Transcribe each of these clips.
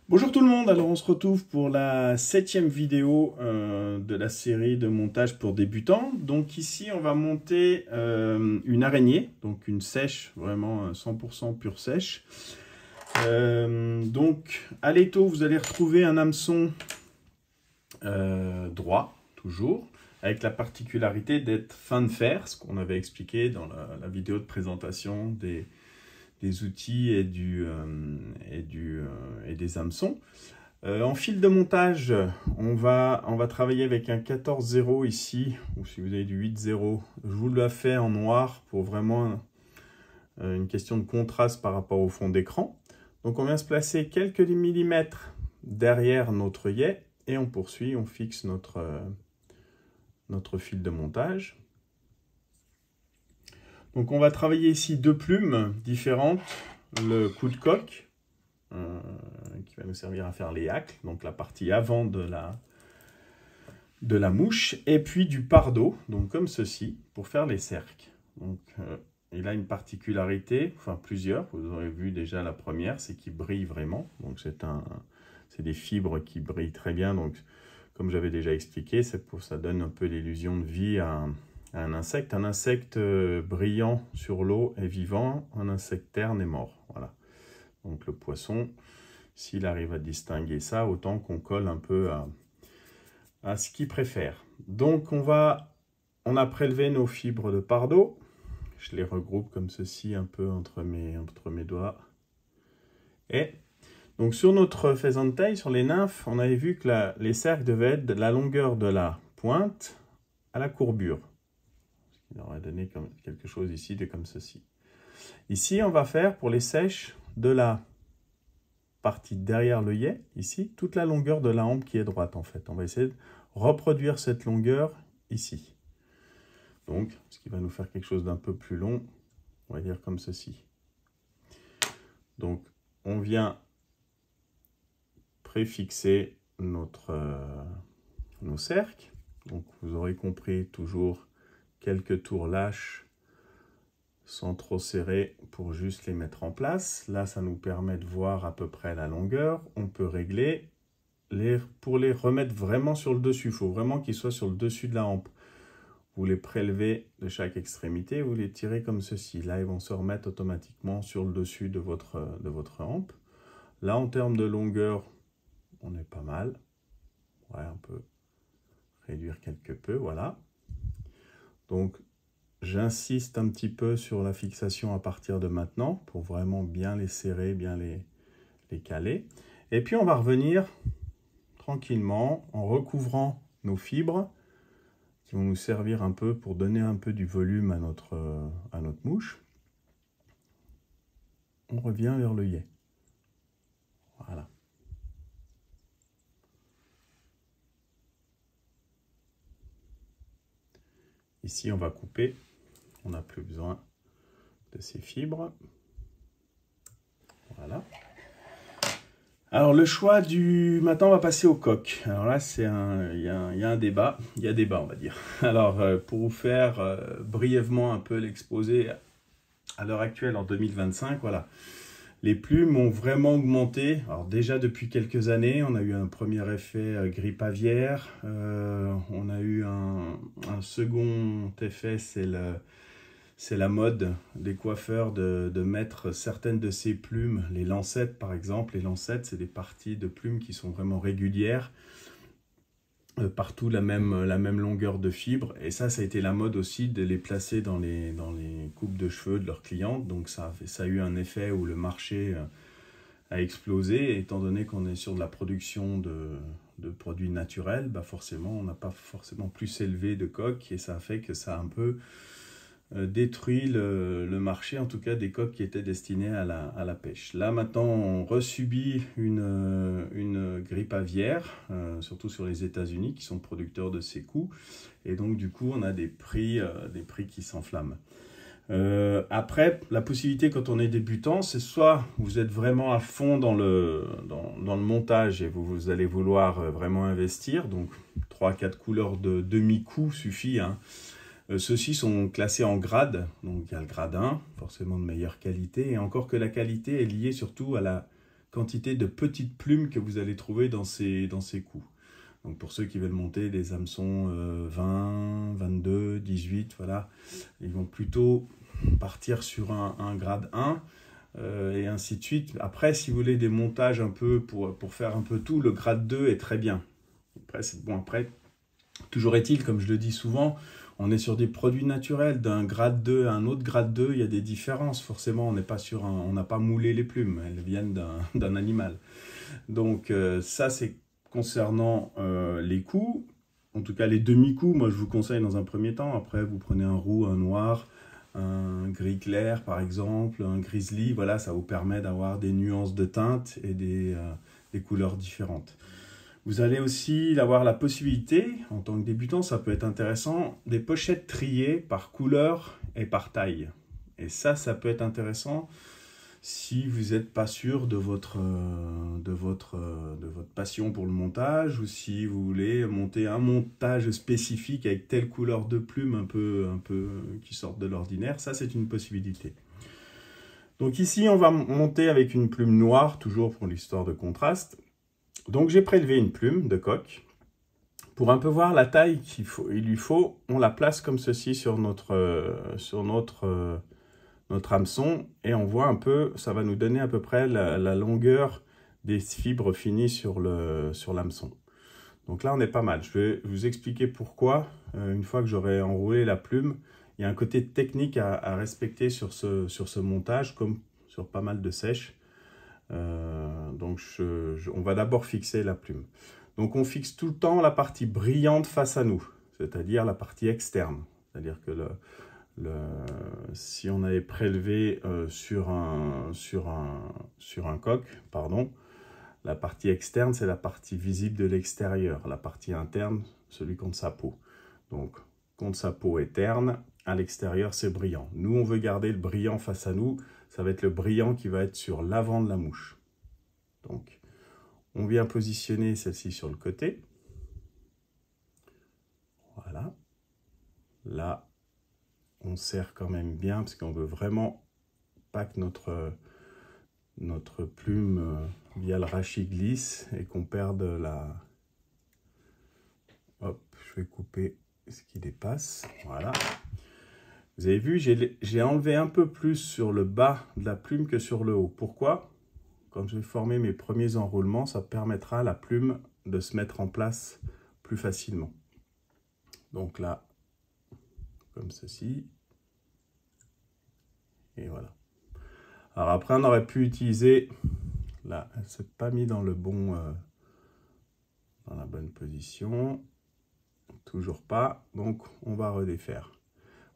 Bonjour tout le monde, alors on se retrouve pour la 7e vidéo de la série de montage pour débutants. Donc ici on va monter une araignée, donc une sèche, vraiment 100% pure sèche. Donc à l'étau vous allez retrouver un hameçon droit, toujours, avec la particularité d'être fin de fer, ce qu'on avait expliqué dans la vidéo de présentation des outils et des hameçons. En fil de montage, on va travailler avec un 14-0 ici, ou si vous avez du 8-0, je vous l'ai fait en noir pour vraiment une question de contraste par rapport au fond d'écran. Donc on vient se placer quelques millimètres derrière notre œillet et on poursuit, on fixe notre fil de montage. Donc on va travailler ici deux plumes différentes, le coup de coque, qui va nous servir à faire les hacks, donc la partie avant de la mouche, et puis du pardot, donc comme ceci, pour faire les cercles. Donc il a une particularité, enfin plusieurs, vous aurez vu déjà la première, c'est qu'il brille vraiment, donc c'est des fibres qui brillent très bien, donc comme j'avais déjà expliqué, ça donne un peu l'illusion de vie à un insecte. Un insecte brillant sur l'eau est vivant, un insecte terne est mort. Voilà. Donc le poisson, s'il arrive à distinguer ça, autant qu'on colle un peu à ce qu'il préfère. Donc on a prélevé nos fibres de pardot. Je les regroupe comme ceci un peu entre mes doigts. Et donc sur notre faisantail, sur les nymphes, on avait vu que les cercles devaient être de la longueur de la pointe à la courbure. Il aurait donné quelque chose ici de comme ceci. Ici, on va faire pour les sèches de la partie derrière l'œillet, ici, toute la longueur de la hampe qui est droite en fait. On va essayer de reproduire cette longueur ici. Donc, ce qui va nous faire quelque chose d'un peu plus long, on va dire comme ceci. Donc, on vient préfixer nos cercles. Donc, vous aurez compris toujours quelques tours lâches sans trop serrer pour juste les mettre en place. Là, ça nous permet de voir à peu près la longueur. On peut régler pour les remettre vraiment sur le dessus. Il faut vraiment qu'ils soient sur le dessus de la hampe. Vous les prélevez de chaque extrémité, vous les tirez comme ceci. Là, ils vont se remettre automatiquement sur le dessus de votre hampe. Là, en termes de longueur, on est pas mal. Ouais, on peut réduire quelque peu, voilà. Donc, j'insiste un petit peu sur la fixation à partir de maintenant pour vraiment bien les serrer, bien les caler. Et puis on va revenir tranquillement en recouvrant nos fibres qui vont nous servir un peu pour donner un peu du volume à notre mouche. On revient vers l'œillet. Voilà. Ici, on va couper. On n'a plus besoin de ces fibres. Voilà. Alors, le choix du... Maintenant, on va passer au coq. Alors là, il y a un débat. Il y a débat, on va dire. Alors, pour vous faire brièvement un peu l'exposé à l'heure actuelle, en 2025, voilà. Les plumes ont vraiment augmenté. Alors déjà, depuis quelques années, on a eu un premier effet grippe aviaire. On a eu un second effet, c'est la mode des coiffeurs de mettre certaines de ces plumes, les lancettes par exemple. Les lancettes, c'est des parties de plumes qui sont vraiment régulières. Partout la même longueur de fibre. Et ça a été la mode aussi de les placer dans les coupes de cheveux de leurs clientes. Donc ça a eu un effet où le marché a explosé. Étant donné qu'on est sur de la production de produits naturels, bah forcément, on n'a pas forcément plus élevé de coques. Et ça a fait que ça a un peu détruit le marché, en tout cas des coques qui étaient destinées à la pêche. Là maintenant on resubit une grippe aviaire, surtout sur les États-Unis qui sont producteurs de ces coups, et donc du coup on a des prix qui s'enflamment. Après, la possibilité quand on est débutant, c'est soit vous êtes vraiment à fond dans le montage et vous allez vouloir vraiment investir, donc 3-4 couleurs de demi-coup suffit, hein. Ceux-ci sont classés en grades, donc il y a le grade 1, forcément de meilleure qualité, et encore que la qualité est liée surtout à quantité de petites plumes que vous allez trouver dans ces coups. Donc pour ceux qui veulent monter des hameçons 20, 22, 18, voilà, ils vont plutôt partir sur un grade 1 et ainsi de suite. Après, si vous voulez des montages un peu pour faire un peu tout, le grade 2 est très bien. Après, toujours est-il, comme je le dis souvent, on est sur des produits naturels. D'un grade 2 à un autre grade 2, il y a des différences. Forcément, on n'a pas moulé les plumes, elles viennent d'un animal. Donc ça, c'est concernant les coups, en tout cas les demi-coups, moi je vous conseille dans un premier temps. Après, vous prenez un roux, un noir, un gris clair par exemple, un grizzly. Voilà, ça vous permet d'avoir des nuances de teintes et des couleurs différentes. Vous allez aussi avoir la possibilité, en tant que débutant, ça peut être intéressant, des pochettes triées par couleur et par taille. Et ça peut être intéressant si vous n'êtes pas sûr de votre passion pour le montage, ou si vous voulez monter un montage spécifique avec telle couleur de plume un peu qui sortent de l'ordinaire. Ça, c'est une possibilité. Donc ici, on va monter avec une plume noire, toujours pour l'histoire de contraste. Donc j'ai prélevé une plume de coq. Pour un peu voir la taille il lui faut, on la place comme ceci sur notre hameçon, et on voit un peu, ça va nous donner à peu près la longueur des fibres finies sur l'hameçon. Donc là, on est pas mal. Je vais vous expliquer pourquoi, une fois que j'aurai enroulé la plume. Il y a un côté technique à respecter sur ce montage, comme sur pas mal de sèches. Donc on va d'abord fixer la plume. Donc on fixe tout le temps la partie brillante face à nous, c'est-à-dire la partie externe. C'est-à-dire que si on avait prélevé sur un coq, pardon, la partie externe, c'est la partie visible de l'extérieur. La partie interne, celui contre sa peau. Donc, contre sa peau est terne, à l'extérieur, c'est brillant. Nous, on veut garder le brillant face à nous. Ça va être le brillant qui va être sur l'avant de la mouche. Donc, on vient positionner celle-ci sur le côté. Voilà. Là, on serre quand même bien, parce qu'on veut vraiment pas que notre plume via le rachis glisse et qu'on perde la... Hop, je vais couper ce qui dépasse. Voilà. Vous avez vu, j'ai enlevé un peu plus sur le bas de la plume que sur le haut. Pourquoi? Quand je vais former mes premiers enroulements, ça permettra à la plume de se mettre en place plus facilement. Donc là, comme ceci. Et voilà. Alors après, on aurait pu utiliser... Là, elle ne s'est pas mise dans dans la bonne position. Toujours pas. Donc, on va redéfaire.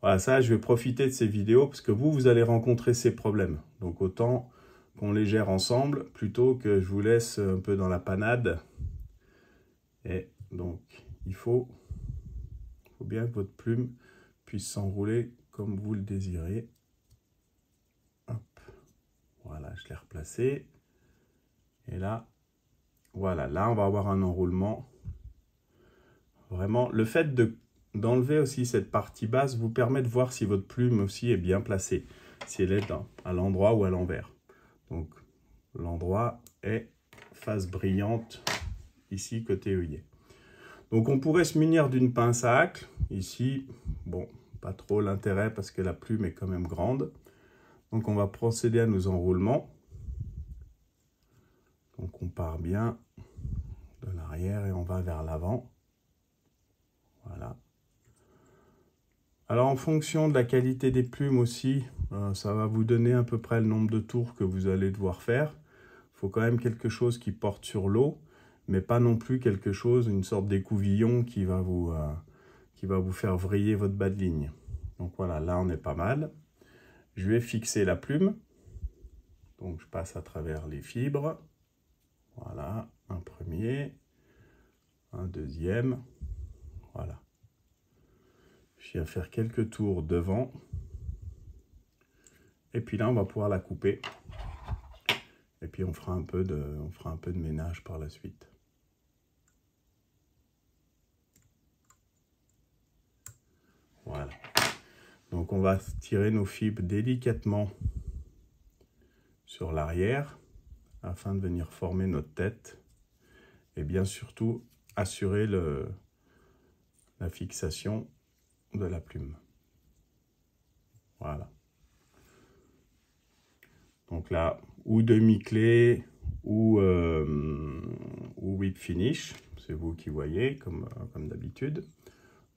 Voilà, ça, je vais profiter de ces vidéos parce que vous allez rencontrer ces problèmes. Donc, autant qu'on les gère ensemble plutôt que je vous laisse un peu dans la panade. Et donc, il faut bien que votre plume puisse s'enrouler comme vous le désirez. Hop. Voilà, je l'ai replacé. Et là, voilà, là, on va avoir un enroulement. Vraiment, le fait d'enlever aussi cette partie basse vous permet de voir si votre plume aussi est bien placée, si elle est à l'endroit ou à l'envers. Donc, l'endroit est face brillante, ici, côté œillet. Donc, on pourrait se munir d'une pince à hacle. Ici, bon, pas trop l'intérêt parce que la plume est quand même grande. Donc, on va procéder à nos enroulements. Donc, on part bien de l'arrière et on va vers l'avant. Voilà. Alors, en fonction de la qualité des plumes aussi, ça va vous donner à peu près le nombre de tours que vous allez devoir faire. Il faut quand même quelque chose qui porte sur l'eau, mais pas non plus quelque chose, une sorte d'écouvillon qui va vous faire vriller votre bas de ligne. Donc voilà, là on est pas mal. Je vais fixer la plume. Donc je passe à travers les fibres. Voilà, un premier, un deuxième. Voilà. Je viens faire quelques tours devant. Et puis là, on va pouvoir la couper. Et puis on fera un peu de ménage par la suite. Voilà. Donc on va tirer nos fibres délicatement sur l'arrière afin de venir former notre tête et bien surtout assurer la fixation de la plume. Voilà. Donc là, ou demi-clé ou whip finish, c'est vous qui voyez comme d'habitude.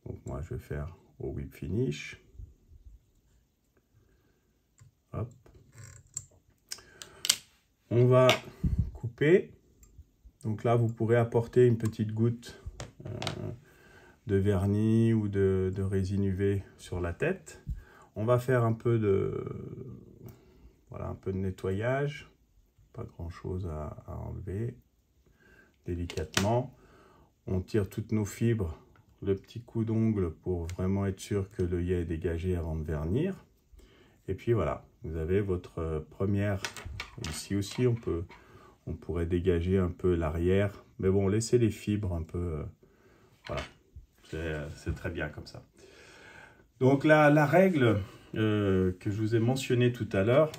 Donc moi je vais faire au whip finish. Hop. On va couper. Donc là vous pourrez apporter une petite goutte de vernis ou de résine UV sur la tête. On va faire un peu de nettoyage, pas grand chose à enlever, délicatement. On tire toutes nos fibres, le petit coup d'ongle pour vraiment être sûr que l'œillet est dégagé avant de vernir. Et puis voilà, vous avez votre première. Ici aussi on pourrait dégager un peu l'arrière, mais bon, laissez les fibres un peu, voilà, c'est très bien comme ça. Donc la règle que je vous ai mentionnée tout à l'heure,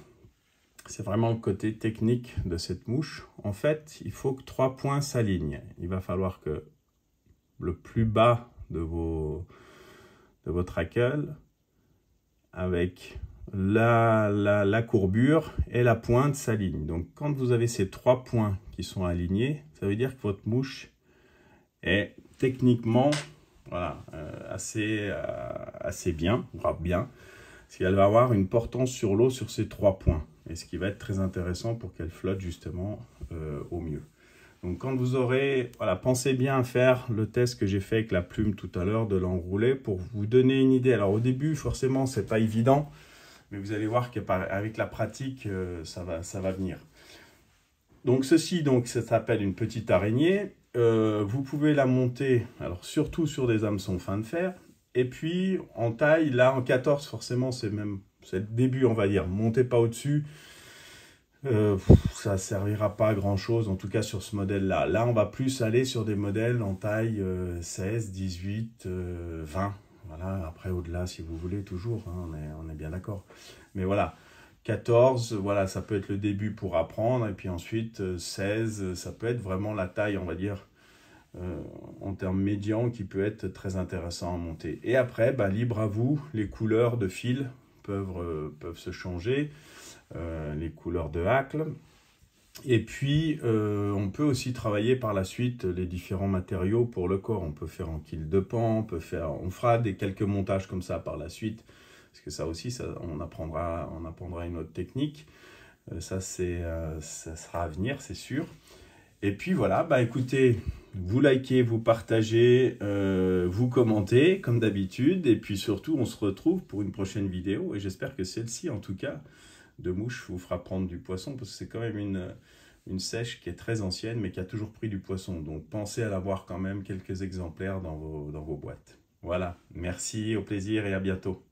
c'est vraiment le côté technique de cette mouche. En fait, il faut que 3 points s'alignent. Il va falloir que le plus bas de votre hackle, avec la courbure et la pointe s'alignent. Donc quand vous avez ces 3 points qui sont alignés, ça veut dire que votre mouche est techniquement assez bien, voire bien, parce qu'elle va avoir une portance sur l'eau sur ces 3 points. Et ce qui va être très intéressant pour qu'elle flotte justement au mieux. Donc quand vous aurez, pensez bien à faire le test que j'ai fait avec la plume tout à l'heure, de l'enrouler pour vous donner une idée. Alors au début, forcément, c'est pas évident, mais vous allez voir qu'avec la pratique, ça va venir. Donc ceci, ça s'appelle une petite araignée. Vous pouvez la monter, alors surtout sur des hameçons fin de fer. Et puis en taille, là en 14, forcément, c'est le début, on va dire. Montez pas au-dessus. Ça ne servira pas à grand chose, en tout cas sur ce modèle-là. Là, on va plus aller sur des modèles en taille 16, 18, 20. Voilà, après au-delà, si vous voulez, toujours, hein, on est bien d'accord. Mais voilà, 14, voilà, ça peut être le début pour apprendre. Et puis ensuite, 16, ça peut être vraiment la taille, on va dire, en termes médians, qui peut être très intéressant à monter. Et après, libre à vous, les couleurs de fil peuvent se changer. Les couleurs de hackle. Et puis, on peut aussi travailler par la suite les différents matériaux pour le corps. On peut faire en quille de pan, on fera quelques montages comme ça par la suite, parce que ça aussi, on apprendra une autre technique. Ça sera à venir, c'est sûr. Et puis voilà, écoutez, vous likez, vous partagez, vous commentez comme d'habitude. Et puis surtout, on se retrouve pour une prochaine vidéo. Et j'espère que celle-ci, en tout cas, de mouche vous fera prendre du poisson, parce que c'est quand même une sèche qui est très ancienne mais qui a toujours pris du poisson. Donc pensez à l'avoir quand même quelques exemplaires dans vos boîtes. Voilà, merci, au plaisir et à bientôt.